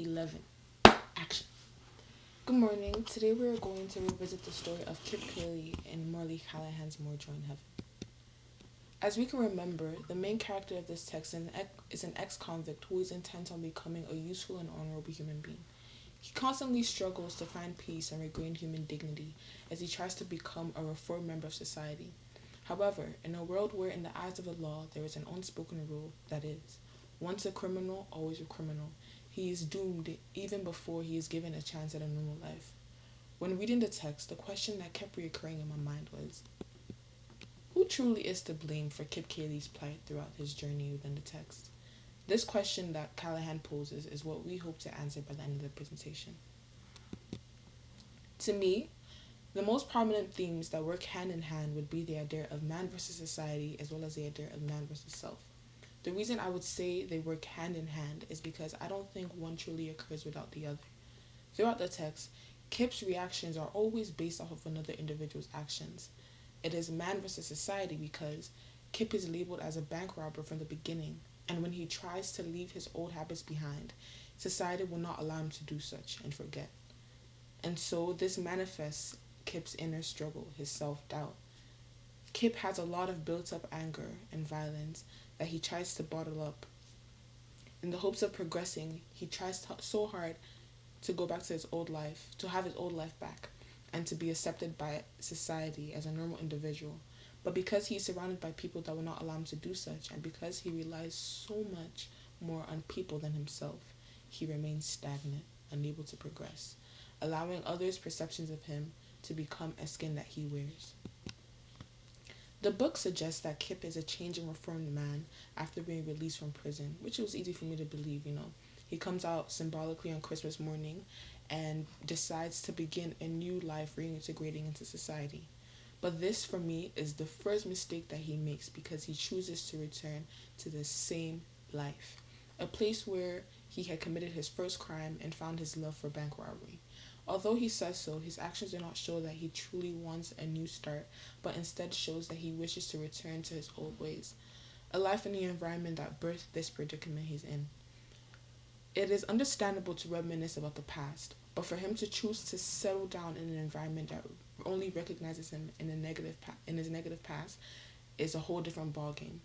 11. Action. Good morning. Today we are going to revisit the story of Kip Cayley in Morley Callahan's More Joy in Heaven. As we can remember, the main character of this text is an ex-convict who is intent on becoming a useful and honorable human being. He constantly struggles to find peace and regain human dignity as he tries to become a reformed member of society. However, in a world where in the eyes of the law there is an unspoken rule that is, once a criminal, always a criminal, he is doomed even before he is given a chance at a normal life. When reading the text, the question that kept reoccurring in my mind was, who truly is to blame for Kip Cayley's plight throughout his journey within the text? This question that Callahan poses is what we hope to answer by the end of the presentation. To me, the most prominent themes that work hand in hand would be the idea of man versus society as well as the idea of man versus self. The reason I would say they work hand in hand is because I don't think one truly occurs without the other. Throughout the text, Kip's reactions are always based off of another individual's actions. It is man versus society because Kip is labeled as a bank robber from the beginning, and when he tries to leave his old habits behind, society will not allow him to do such and forget. And so this manifests Kip's inner struggle, his self-doubt. Kip has a lot of built-up anger and violence that he tries to bottle up. In the hopes of progressing, he tries so hard to go back to his old life, to have his old life back, and to be accepted by society as a normal individual. But because he is surrounded by people that will not allow him to do such, and because he relies so much more on people than himself, he remains stagnant, unable to progress, allowing others' perceptions of him to become a skin that he wears. The book suggests that Kip is a changed and reformed man after being released from prison, which was easy for me to believe. He comes out symbolically on Christmas morning and decides to begin a new life reintegrating into society. But this, for me, is the first mistake that he makes because he chooses to return to the same life, a place where he had committed his first crime and found his love for bank robbery. Although he says so, his actions do not show that he truly wants a new start, but instead shows that he wishes to return to his old ways, a life in the environment that birthed this predicament he's in. It is understandable to reminisce about the past, but for him to choose to settle down in an environment that only recognizes him in his negative past is a whole different ballgame.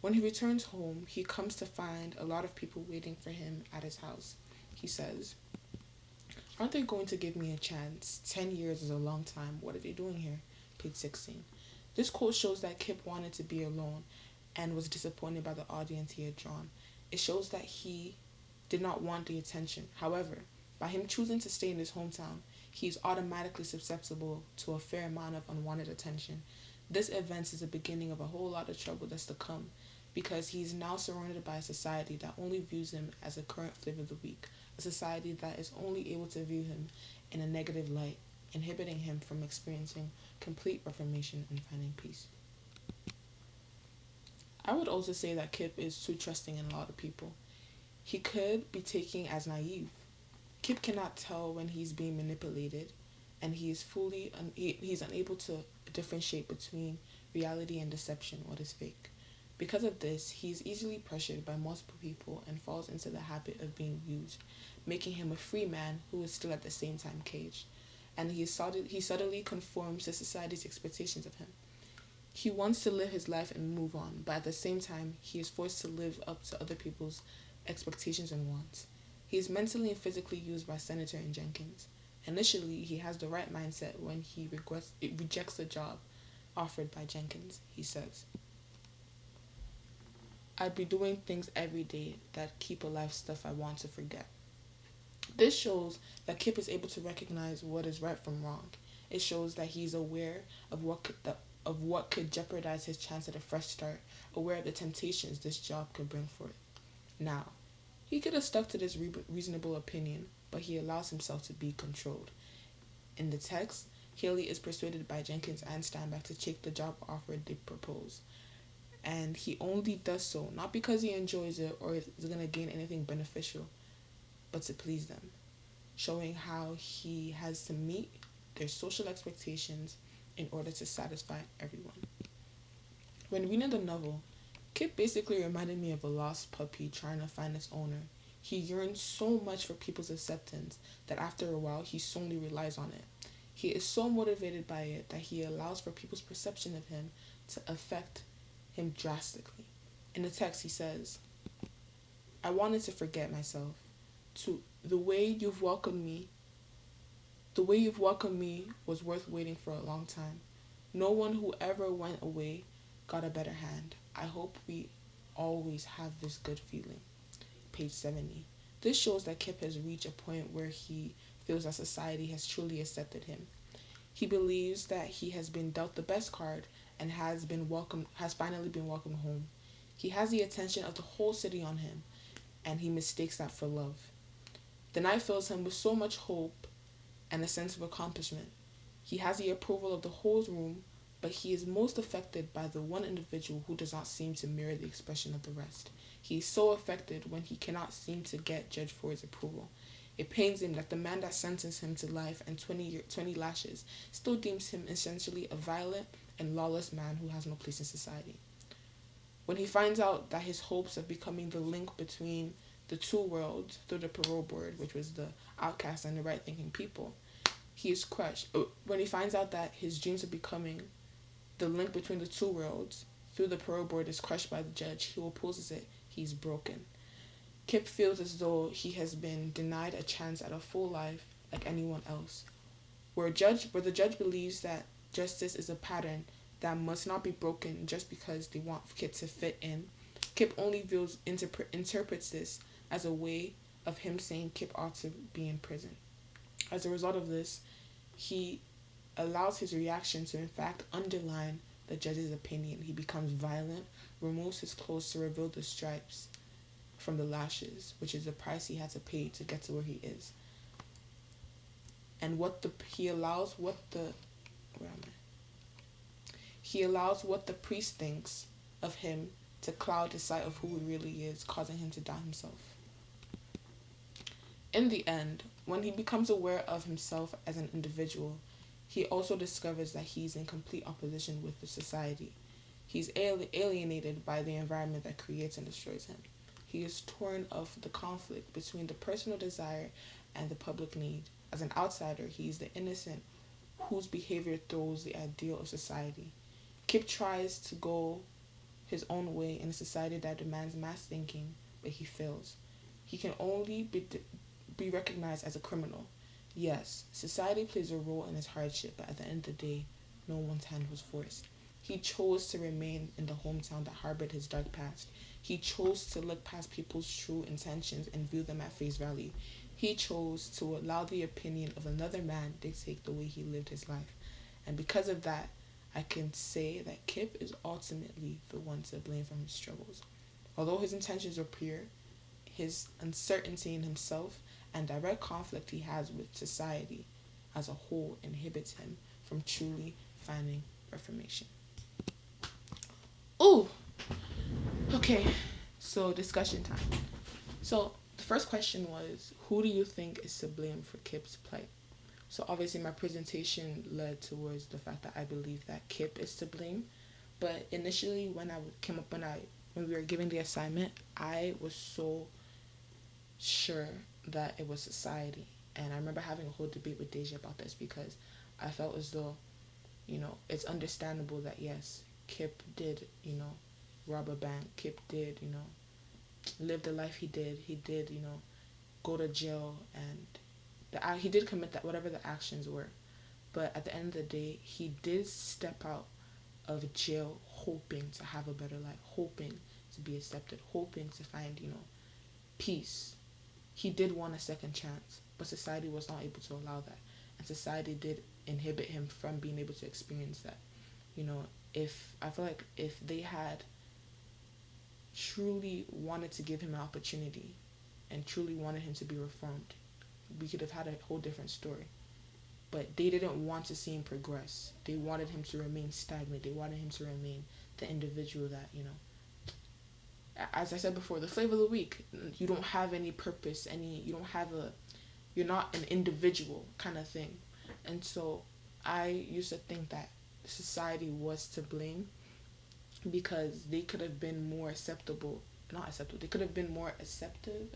When he returns home, he comes to find a lot of people waiting for him at his house. He says, "Aren't they going to give me a chance? 10 years is a long time. What are they doing here?" Page 16. This quote shows that Kip wanted to be alone and was disappointed by the audience he had drawn. It shows that he did not want the attention. However, by him choosing to stay in his hometown, he is automatically susceptible to a fair amount of unwanted attention. This event is the beginning of a whole lot of trouble that's to come, because he is now surrounded by a society that only views him as a current flavor of the week, a society that is only able to view him in a negative light, inhibiting him from experiencing complete reformation and finding peace. I would also say that Kip is too trusting in a lot of people. He could be taken as naive. Kip cannot tell when he's being manipulated, and he's unable to differentiate between reality and deception, what is fake. Because of this, he is easily pressured by multiple people and falls into the habit of being used, making him a free man who is still at the same time caged. And he subtly conforms to society's expectations of him. He wants to live his life and move on, but at the same time, he is forced to live up to other people's expectations and wants. He is mentally and physically used by Senator and Jenkins. Initially, he has the right mindset when he rejects the job offered by Jenkins. He says, "I'd be doing things every day that keep alive stuff I want to forget." This shows that Kip is able to recognize what is right from wrong. It shows that he's aware of what could jeopardize his chance at a fresh start, aware of the temptations this job could bring forth. Now, he could have stuck to this reasonable opinion, but he allows himself to be controlled. In the text, Cayley is persuaded by Jenkins and Steinbeck to take the job offer they propose. And he only does so not because he enjoys it or is going to gain anything beneficial, but to please them, showing how he has to meet their social expectations in order to satisfy everyone. When reading the novel, Kip basically reminded me of a lost puppy trying to find its owner. He yearns so much for people's acceptance that after a while he solely relies on it. He is so motivated by it that he allows for people's perception of him to affect him drastically. In the text, he says, I wanted to forget myself. To the way you've welcomed me, the way you've welcomed me was worth waiting for a long time. No one who ever went away got a better hand. I hope we always have this good feeling. Page 70. This shows that Kip has reached a point where he feels that society has truly accepted him. He believes that he has been dealt the best card and has finally been welcomed home. He has the attention of the whole city on him, and he mistakes that for love. The night fills him with so much hope and a sense of accomplishment. He has the approval of the whole room, but he is most affected by the one individual who does not seem to mirror the expression of the rest. He is so affected when he cannot seem to get Judge Ford's approval. It pains him that the man that sentenced him to life and 20 lashes still deems him essentially a violent and lawless man who has no place in society. When he finds out that his hopes of becoming the link between the two worlds through the parole board, which was the outcast and the right-thinking people, he is crushed. When he finds out that his dreams of becoming the link between the two worlds through the parole board is crushed by the judge who opposes it, he's broken. Kip feels as though he has been denied a chance at a full life like anyone else. Where the judge believes that justice is a pattern that must not be broken just because they want Kip to fit in, Kip only interprets this as a way of him saying Kip ought to be in prison. As a result of this, he allows his reaction to in fact underline the judge's opinion. He becomes violent, removes his clothes to reveal the stripes from the lashes, which is the price he had to pay to get to where he is. And he allows what the priest thinks of him to cloud his sight of who he really is, causing him to doubt himself. In the end, when he becomes aware of himself as an individual, he also discovers that he's in complete opposition with the society. He's alienated by the environment that creates and destroys him. He is torn of the conflict between the personal desire and the public need. As an outsider, he's the innocent whose behavior throws the ideal of society. Kip tries to go his own way in a society that demands mass thinking, but he fails. He can only be recognized as a criminal. Yes, society plays a role in his hardship, but at the end of the day, no one's hand was forced. He chose to remain in the hometown that harbored his dark past. He chose to look past people's true intentions and view them at face value. He chose to allow the opinion of another man dictate the way he lived his life. And because of that, I can say that Kip is ultimately the one to blame for his struggles. Although his intentions were pure, his uncertainty in himself and direct conflict he has with society as a whole inhibits him from truly finding reformation. Ooh! Okay, so discussion time. So the first question was, who do you think is to blame for Kip's plight? So obviously my presentation led towards the fact that I believe that Kip is to blame. But initially when we were giving the assignment, I was so sure that it was society. And I remember having a whole debate with Deja about this because I felt as though, it's understandable that yes, Kip did, rob a bank. Kip did, live the life he did. He did, go to jail and he did commit that whatever the actions were. But at the end of the day, he did step out of jail hoping to have a better life, hoping to be accepted, hoping to find, peace. He did want a second chance, but society was not able to allow that. And society did inhibit him from being able to experience that. I feel like if they had truly wanted to give him an opportunity and truly wanted him to be reformed, we could have had a whole different story. But they didn't want to see him progress. They wanted him to remain stagnant. They wanted him to remain the individual that, as I said before, the flavor of the week, you don't have any purpose, you're not an individual kind of thing. And so I used to think that society was to blame because they could have been more they could have been more acceptive.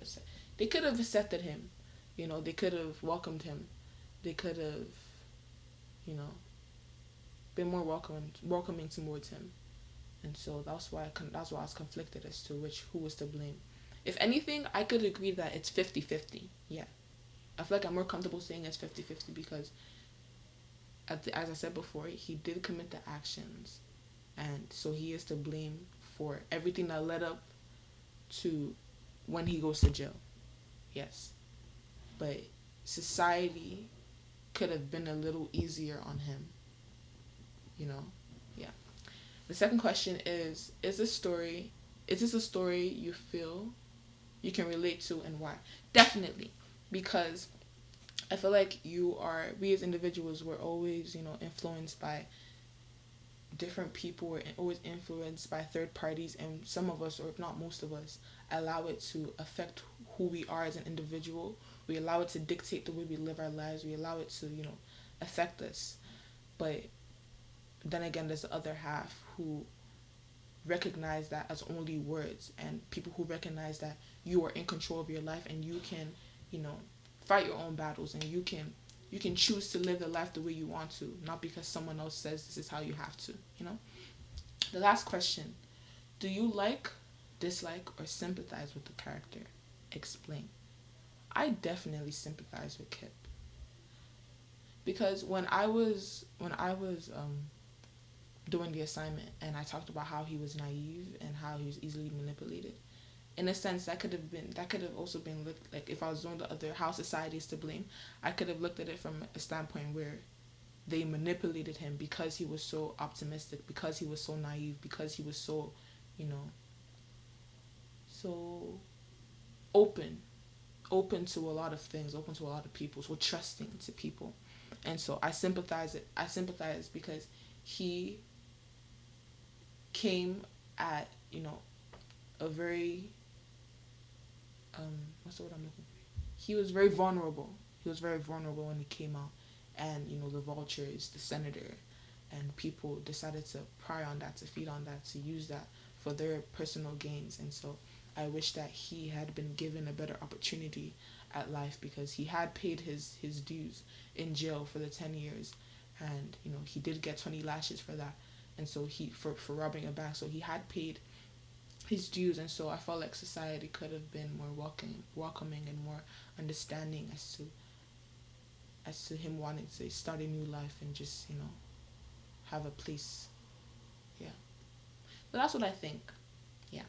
They could have accepted him, they could have welcomed him, they could have, you know, been more welcoming towards him. And so that's why I was conflicted as to who was to blame. If anything, I could agree that it's 50-50. Yeah. I feel like I'm more comfortable saying it's 50-50 because as I said before, he did commit the actions, and so he is to blame for everything that led up to when he goes to jail. Yes. But society could have been a little easier on him, you know? Yeah. The second question is this a story you feel you can relate to, and why? Definitely. Because I feel like we as individuals were always, influenced by different people, were always influenced by third parties, and some of us, or if not most of us, allow it to affect who we are as an individual. We allow it to dictate the way we live our lives. We allow it to, affect us. But then again, there's the other half who recognize that as only words, and people who recognize that you are in control of your life, and you can, you know, fight your own battles, and you can choose to live the life the way you want to, not because someone else says this is how you have to. The last question: do you like, dislike, or sympathize with the character? Explain. I definitely sympathize with Kip, because when I was doing the assignment, and I talked about how he was naive and how he was easily manipulated. In a sense, that could have also been looked like, if I was doing the other, how society is to blame. I could have looked at it from a standpoint where they manipulated him because he was so optimistic, because he was so naive, because he was so, you know, so open, open to a lot of things, open to a lot of people, so trusting to people. And so I sympathize because he came at, a very, what's the word I'm looking for? He was very vulnerable. He was very vulnerable when he came out, and the vultures, the senator, and people decided to pry on that, to feed on that, to use that for their personal gains. And so I wish that he had been given a better opportunity at life, because he had paid his dues in jail for the 10 years, and he did get 20 lashes for that. And so he for robbing a bank, so he had paid his dues. And so I felt like society could have been more welcoming and more understanding as to him wanting to start a new life and just have a place. Yeah, so that's what I think. Yeah,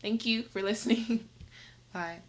thank you for listening. Bye.